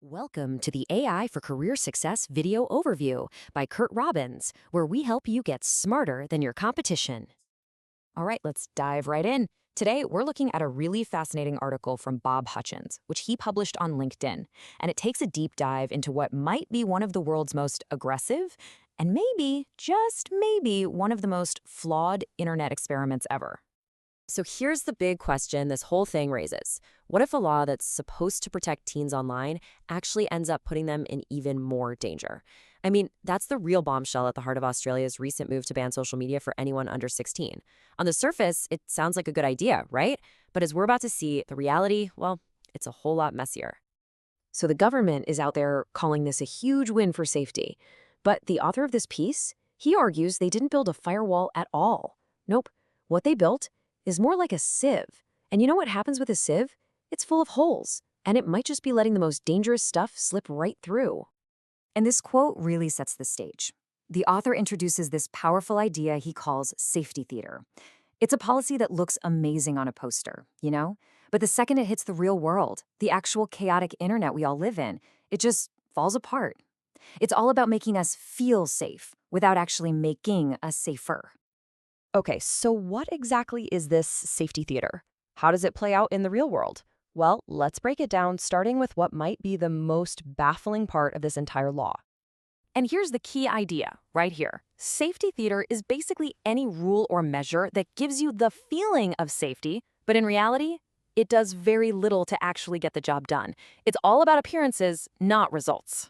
Welcome to the AI for Career Success video overview by Curt Robbins, where we help you get smarter than your competition. All right, let's dive right in. Today, we're looking at a really fascinating article from Bob Hutchins, which he published on LinkedIn, and it takes a deep dive into what might be one of the world's most aggressive and maybe, just maybe, one of the most flawed internet experiments ever. So here's the big question this whole thing raises. What if a law that's supposed to protect teens online actually ends up putting them in even more danger? I mean, that's the real bombshell at the heart of Australia's recent move to ban social media for anyone under 16. On the surface, it sounds like a good idea, right? But as we're about to see, the reality, well, it's a whole lot messier. So the government is out there calling this a huge win for safety. But the author of this piece, he argues they didn't build a firewall at all. Nope. What they built is more like a sieve. And you know what happens with a sieve? It's full of holes, and it might just be letting the most dangerous stuff slip right through. And this quote really sets the stage. The author introduces this powerful idea he calls safety theater. It's a policy that looks amazing on a poster, you know? But the second it hits the real world, the actual chaotic internet we all live in, it just falls apart. It's all about making us feel safe without actually making us safer. Okay, so what exactly is this safety theater? How does it play out in the real world? Well, let's break it down, starting with what might be the most baffling part of this entire law. And here's the key idea right here. Safety theater is basically any rule or measure that gives you the feeling of safety, but in reality, it does very little to actually get the job done. It's all about appearances, not results.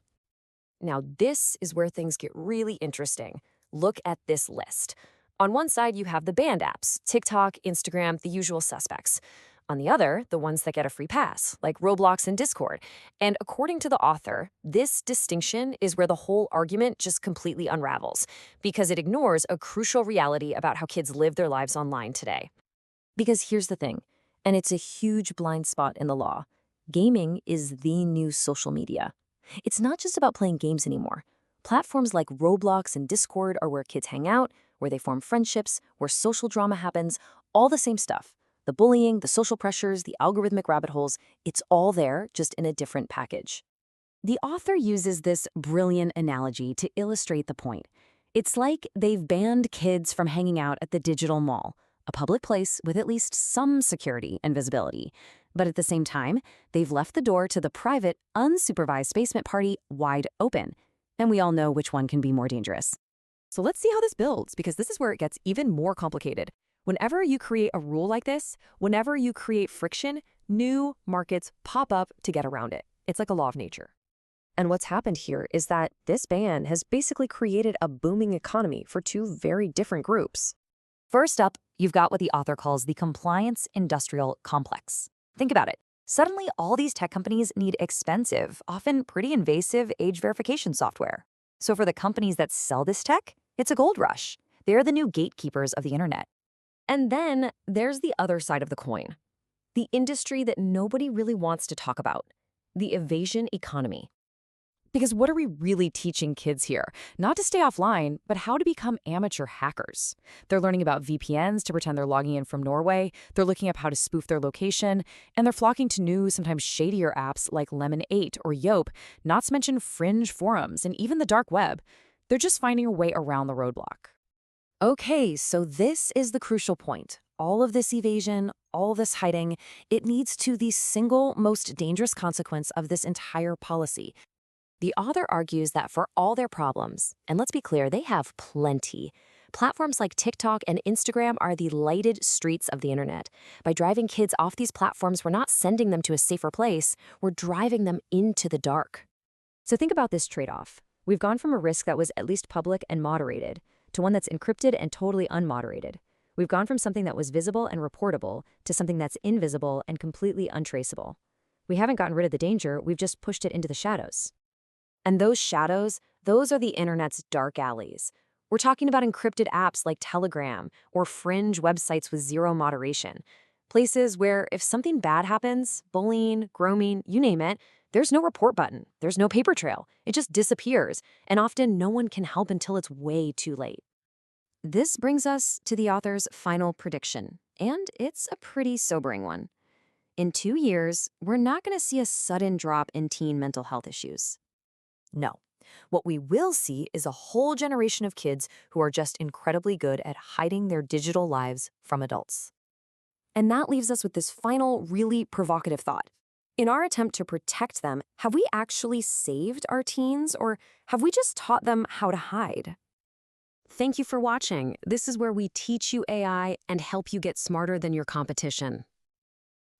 Now, this is where things get really interesting. Look at this list. On one side, you have the banned apps, TikTok, Instagram, the usual suspects. On the other, the ones that get a free pass, like Roblox and Discord. And according to the author, this distinction is where the whole argument just completely unravels, because it ignores a crucial reality about how kids live their lives online today. Because here's the thing, and it's a huge blind spot in the law. Gaming is the new social media. It's not just about playing games anymore. Platforms like Roblox and Discord are where kids hang out, where they form friendships, where social drama happens, all the same stuff. The bullying, the social pressures, the algorithmic rabbit holes, it's all there, just in a different package. The author uses this brilliant analogy to illustrate the point. It's like they've banned kids from hanging out at the digital mall, a public place with at least some security and visibility. But at the same time, they've left the door to the private, unsupervised basement party wide open. And we all know which one can be more dangerous. So let's see how this builds, because this is where it gets even more complicated. Whenever you create a rule like this, whenever you create friction, new markets pop up to get around it. It's like a law of nature. And what's happened here is that this ban has basically created a booming economy for two very different groups. First up, you've got what the author calls the compliance industrial complex. Think about it. Suddenly, all these tech companies need expensive, often pretty invasive age verification software. So for the companies that sell this tech, it's a gold rush. They're the new gatekeepers of the internet. And then there's the other side of the coin. The industry that nobody really wants to talk about. The evasion economy. Because what are we really teaching kids here? Not to stay offline, but how to become amateur hackers. They're learning about VPNs to pretend they're logging in from Norway. They're looking up how to spoof their location. And they're flocking to new, sometimes shadier apps like Lemon8 or Yope, not to mention fringe forums and even the dark web. They're just finding a way around the roadblock. Okay, so this is the crucial point. All of this evasion, all this hiding, it leads to the single most dangerous consequence of this entire policy. The author argues that for all their problems, and let's be clear, they have plenty, platforms like TikTok and Instagram are the lighted streets of the internet. By driving kids off these platforms, we're not sending them to a safer place, we're driving them into the dark. So think about this trade-off. We've gone from a risk that was at least public and moderated to one that's encrypted and totally unmoderated. We've gone from something that was visible and reportable to something that's invisible and completely untraceable. We haven't gotten rid of the danger, we've just pushed it into the shadows. And those shadows, those are the internet's dark alleys. We're talking about encrypted apps like Telegram or fringe websites with zero moderation. Places where if something bad happens, bullying, grooming, you name it, there's no report button, there's no paper trail. It just disappears, and often no one can help until it's way too late. This brings us to the author's final prediction, and it's a pretty sobering one. In 2 years, we're not going to see a sudden drop in teen mental health issues. No. What we will see is a whole generation of kids who are just incredibly good at hiding their digital lives from adults. And that leaves us with this final, really provocative thought. In our attempt to protect them, have we actually saved our teens, or have we just taught them how to hide? Thank you for watching. This is where we teach you AI and help you get smarter than your competition.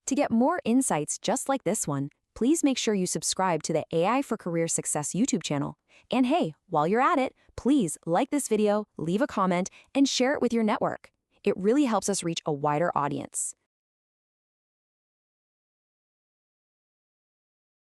To get more insights just like this one, please make sure you subscribe to the AI for Career Success YouTube channel. And hey, while you're at it, please like this video, leave a comment, and share it with your network. It really helps us reach a wider audience.